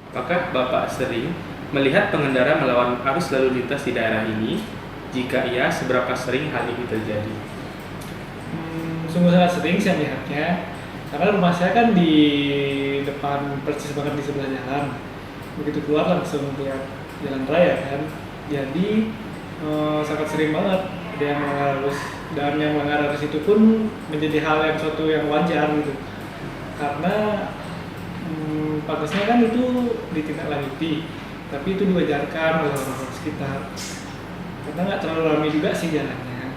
Apakah Bapak sering melihat pengendara melawan arus lalu lintas di daerah ini? Jika iya, seberapa sering hal ini terjadi? Sungguh sangat sering saya melihatnya, karena rumah saya kan di depan, persis banget di sebelah jalan. Begitu keluar langsung lihat jalan raya kan, jadi sangat sering banget ada yang melanggar arus, dan yang melanggar arus itu pun menjadi hal yang suatu yang wajar gitu, karena pantasnya kan itu ditindaklanjuti, tapi itu diwajarkan oleh orang-orang sekitar karena nggak terlalu ramai juga sih jalannya.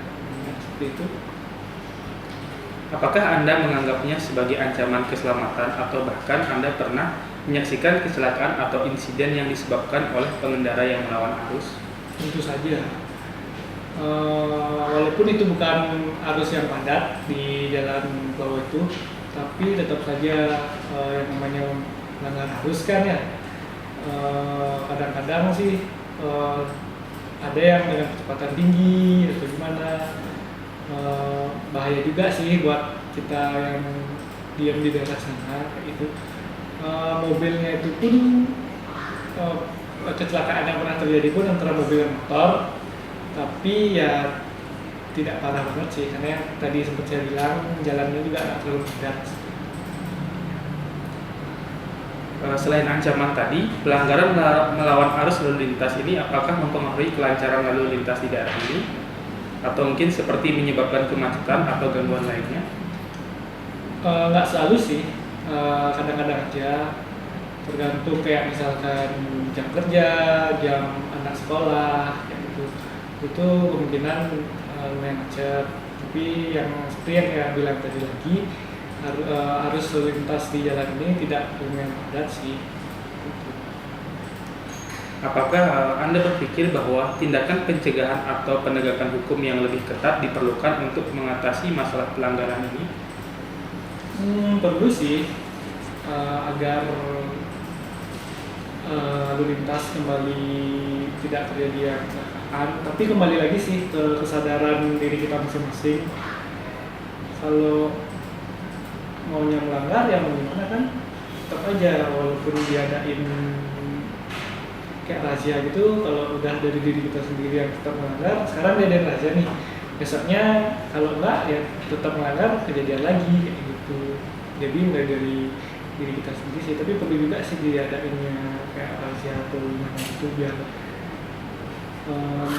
Seperti itu. Apakah Anda menganggapnya sebagai ancaman keselamatan atau bahkan Anda pernah menyaksikan kecelakaan atau insiden yang disebabkan oleh pengendara yang melawan arus? Tentu saja. Walaupun itu bukan arus yang padat di jalan bawah itu, tapi tetap saja yang namanya melanggar arus kan ya. Kadang-kadang sih ada yang dengan kecepatan tinggi atau gimana, bahaya juga sih buat kita yang diam di daerah sana kayak gitu. Mobilnya itu pun kecelakaan yang pernah terjadi pun antara mobil dan motor, tapi ya tidak parah banget sih, karena yang tadi sempat saya bilang jalannya juga nggak terlalu padat. Selain ancaman tadi, pelanggaran melawan arus lalu lintas ini apakah mempengaruhi kelancaran lalu lintas di daerah ini? Atau mungkin seperti menyebabkan kemacetan atau gangguan lainnya? Nggak selalu sih, kadang-kadang aja, tergantung kayak misalkan jam kerja, jam anak sekolah kayak gitu, itu kemungkinan lumayan macet. Tapi yang seperti yang saya bilang tadi lagi, arus lalu lintas di jalan ini tidak lumayan padat sih gitu. Apakah Anda berpikir bahwa tindakan pencegahan atau penegakan hukum yang lebih ketat diperlukan untuk mengatasi masalah pelanggaran ini? Perlu sih, agar lalu lintas kembali tidak terjadi yang kecelakaan. Tapi kembali lagi sih ke kesadaran diri kita masing-masing. Kalau maunya melanggar ya mau gimana kan, tetap aja walaupun diadain kayak razia gitu, kalau udah dari diri kita sendiri yang tetap melanggar, sekarang diadain razia nih, besoknya kalau enggak ya tetap melanggar, kejadian lagi kayak gitu. Jadi mulai dari diri kita sendiri sih, tapi perlu juga sih diadainnya kayak razia atau gimana itu, biar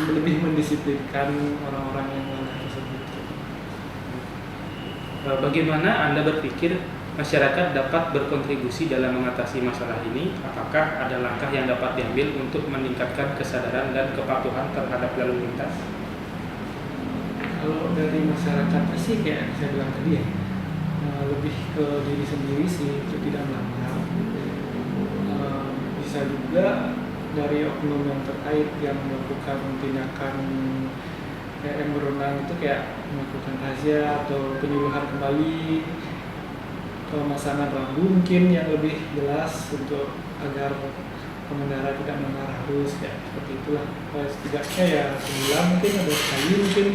lebih mendisiplinkan orang-orang yang melanggar tersebut. Bagaimana Anda berpikir masyarakat dapat berkontribusi dalam mengatasi masalah ini? Apakah ada langkah yang dapat diambil untuk meningkatkan kesadaran dan kepatuhan terhadap lalu lintas? Kalau dari masyarakatnya sih kayak saya bilang tadi ya, lebih ke diri sendiri sih untuk tidak melanggar. Bisa juga dari oknum yang terkait yang melakukan tindakan kayak yang berwenang itu, kayak melakukan razia atau penyuluhan kembali, pemasangan rambu mungkin yang lebih jelas untuk agar pengendara tidak melanggar arus kayak seperti itulah. Setidaknya ya sebulan mungkin ada sekali mungkin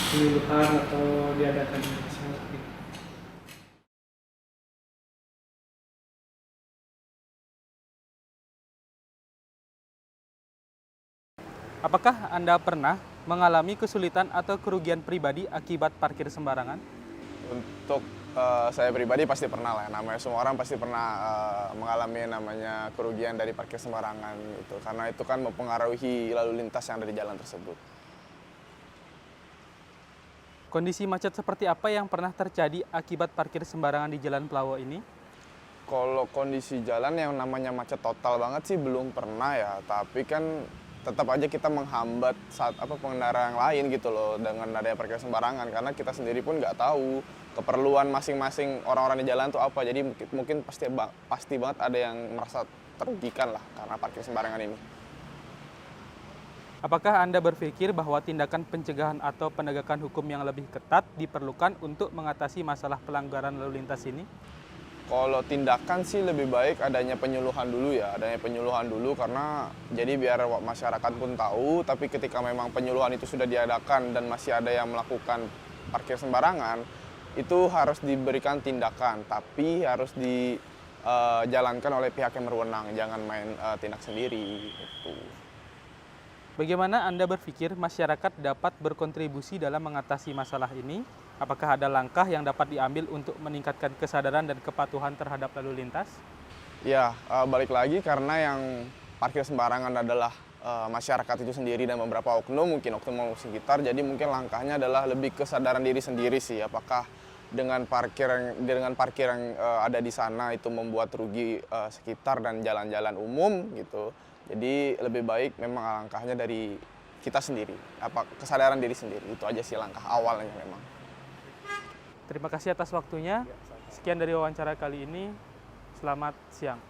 penyuluhan atau diadakan razia seperti itu. Apakah Anda pernah mengalami kesulitan atau kerugian pribadi akibat parkir sembarangan? Untuk saya pribadi pasti pernah lah, namanya semua orang pasti pernah mengalami namanya kerugian dari parkir sembarangan gitu, karena itu kan mempengaruhi lalu lintas yang ada di jalan tersebut. Kondisi macet seperti apa yang pernah terjadi akibat parkir sembarangan di Jalan Plawo ini? Kalau kondisi jalan yang namanya macet total banget sih belum pernah ya, tapi kan tetap aja kita menghambat saat pengendara yang lain gitu loh dengan adanya parkir sembarangan, karena kita sendiri pun nggak tahu keperluan masing-masing orang-orang di jalan tuh apa. Jadi mungkin pasti banget ada yang merasa terugikan lah karena parkir sembarangan ini. Apakah Anda berpikir bahwa tindakan pencegahan atau penegakan hukum yang lebih ketat diperlukan untuk mengatasi masalah pelanggaran lalu lintas ini? Kalau tindakan sih lebih baik adanya penyuluhan dulu ya, adanya penyuluhan dulu, karena jadi biar masyarakat pun tahu, tapi ketika memang penyuluhan itu sudah diadakan dan masih ada yang melakukan parkir sembarangan, itu harus diberikan tindakan, tapi harus jalankan oleh pihak yang berwenang, jangan main tindak sendiri gitu. Bagaimana Anda berpikir masyarakat dapat berkontribusi dalam mengatasi masalah ini? Apakah ada langkah yang dapat diambil untuk meningkatkan kesadaran dan kepatuhan terhadap lalu lintas? Ya, balik lagi karena yang parkir sembarangan adalah masyarakat itu sendiri dan beberapa oknum, mungkin oknum sekitar. Jadi mungkin langkahnya adalah lebih kesadaran diri sendiri sih. Apakah dengan parkir yang ada di sana itu membuat rugi sekitar dan jalan-jalan umum gitu. Jadi lebih baik memang langkahnya dari kita sendiri. Kesadaran diri sendiri itu aja sih langkah awalnya memang. Terima kasih atas waktunya. Sekian dari wawancara kali ini. Selamat siang.